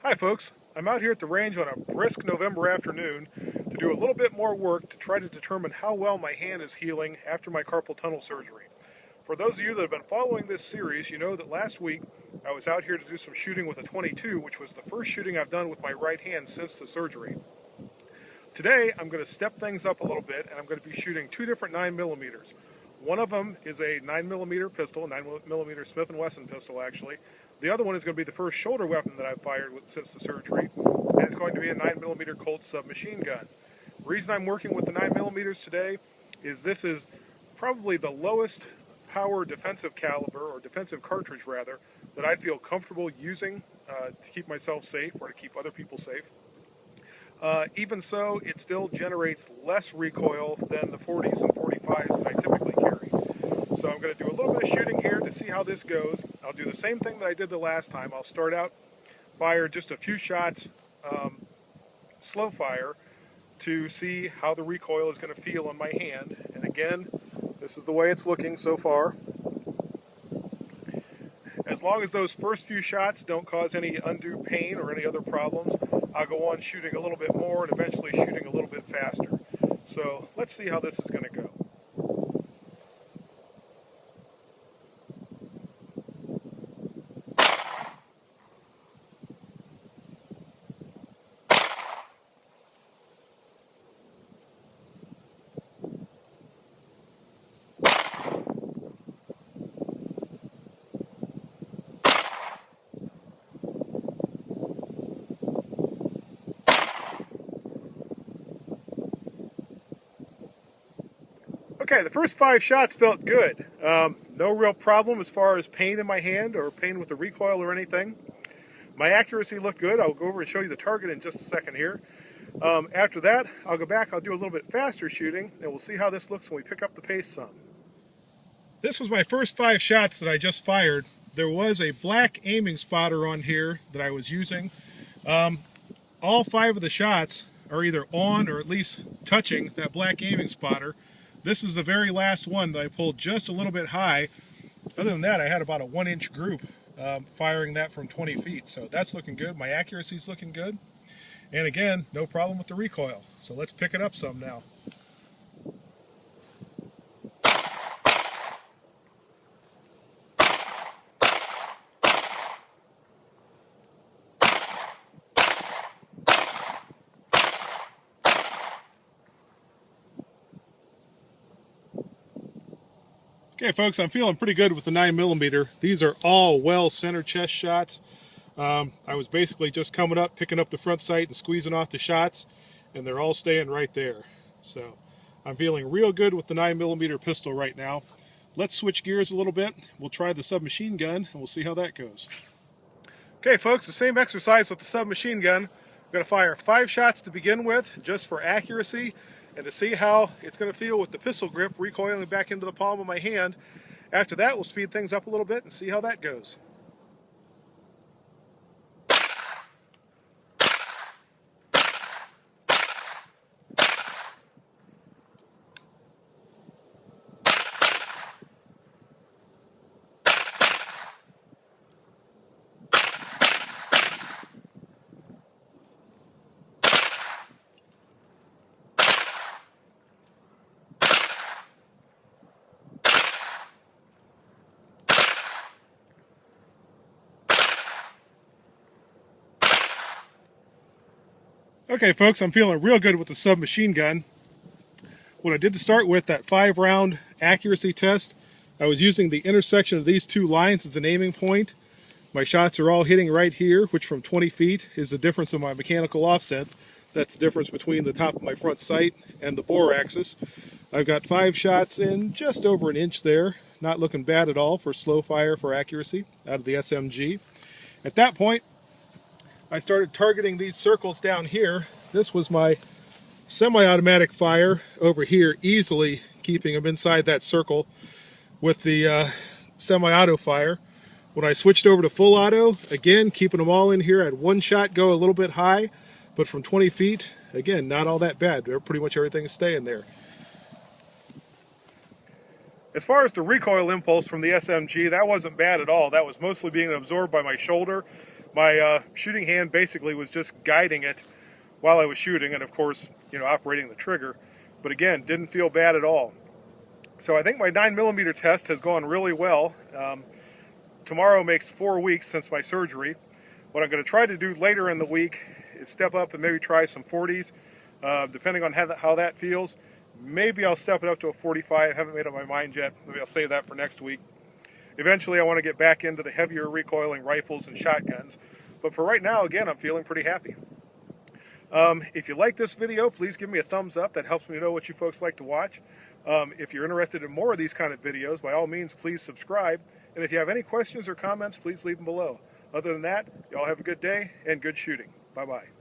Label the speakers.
Speaker 1: Hi folks, I'm out here at the range on a brisk November afternoon to do a little bit more work to try to determine how well my hand is healing after my carpal tunnel surgery. For those of you that have been following this series, you know that last week I was out here to do some shooting with a 22, which was the first shooting I've done with my right hand since the surgery. Today I'm going to step things up a little bit and I'm going to be shooting two different 9mm. One of them is a 9mm pistol, a 9mm Smith&Wesson pistol actually. The other one is going to be the first shoulder weapon that I've fired since the surgery, and it's going to be a 9mm Colt submachine gun. The reason I'm working with the 9mm today is this is probably the lowest power defensive caliber, or defensive cartridge rather, that I feel comfortable using to keep myself safe or to keep other people safe. Even so, it still generates less recoil than the 40s and 45s that I typically carry. So I'm going to do a little bit of shooting here to see how this goes. I'll do the same thing that I did the last time. I'll start out, fire just a few shots, slow fire, to see how the recoil is going to feel on my hand. And again, this is the way it's looking so far. As long as those first few shots don't cause any undue pain or any other problems, I'll go on shooting a little bit more and eventually shooting a little bit faster. So let's see how this is going to go. Okay, the first 5 shots felt good. No real problem as far as pain in my hand or pain with the recoil or anything. My accuracy looked good. I'll go over and show you the target in just a second here. After that, I'll go back, I'll do a little bit faster shooting, and we'll see how this looks when we pick up the pace some. This was my first 5 shots that I just fired. There was a black aiming spotter on here that I was using. All 5 of the shots are either on or at least touching that black aiming spotter. This is the very last one that I pulled just a little bit high. Other than that, I had about a 1-inch group firing that from 20 feet. So that's looking good. My accuracy is looking good. And again, no problem with the recoil. So let's pick it up some now. Okay folks, I'm feeling pretty good with the 9mm. These are all well center chest shots. I was basically just coming up, picking up the front sight and squeezing off the shots, and they're all staying right there. So I'm feeling real good with the 9mm pistol right now. Let's switch gears a little bit. We'll try the submachine gun and we'll see how that goes. Okay folks, the same exercise with the submachine gun. I'm going to fire 5 shots to begin with, just for accuracy, and to see how it's going to feel with the pistol grip recoiling back into the palm of my hand. After that, we'll speed things up a little bit and see how that goes. Okay folks, I'm feeling real good with the submachine gun. What I did to start with, that 5-round accuracy test, I was using the intersection of these 2 lines as an aiming point. My shots are all hitting right here, which from 20 feet is the difference in my mechanical offset. That's the difference between the top of my front sight and the bore axis. I've got 5 shots in just over 1 inch there. Not looking bad at all for slow fire for accuracy out of the SMG. At that point, I started targeting these circles down here. This was my semi-automatic fire over here, easily keeping them inside that circle with the semi-auto fire. When I switched over to full auto, again, keeping them all in here, I had 1 shot go a little bit high, but from 20 feet, again, not all that bad. Pretty much everything is staying there. As far as the recoil impulse from the SMG, that wasn't bad at all. That was mostly being absorbed by my shoulder. My shooting hand basically was just guiding it while I was shooting, and of course, operating the trigger. But again, didn't feel bad at all. So I think my 9mm test has gone really well. Tomorrow makes 4 weeks since my surgery. What I'm going to try to do later in the week is step up and maybe try some 40s, depending on how that feels. Maybe I'll step it up to a 45. I haven't made up my mind yet. Maybe I'll save that for next week. Eventually, I want to get back into the heavier recoiling rifles and shotguns. But for right now, again, I'm feeling pretty happy. If you like this video, please give me a thumbs up. That helps me know what you folks like to watch. If you're interested in more of these kind of videos, by all means, please subscribe. And if you have any questions or comments, please leave them below. Other than that, y'all have a good day and good shooting. Bye-bye.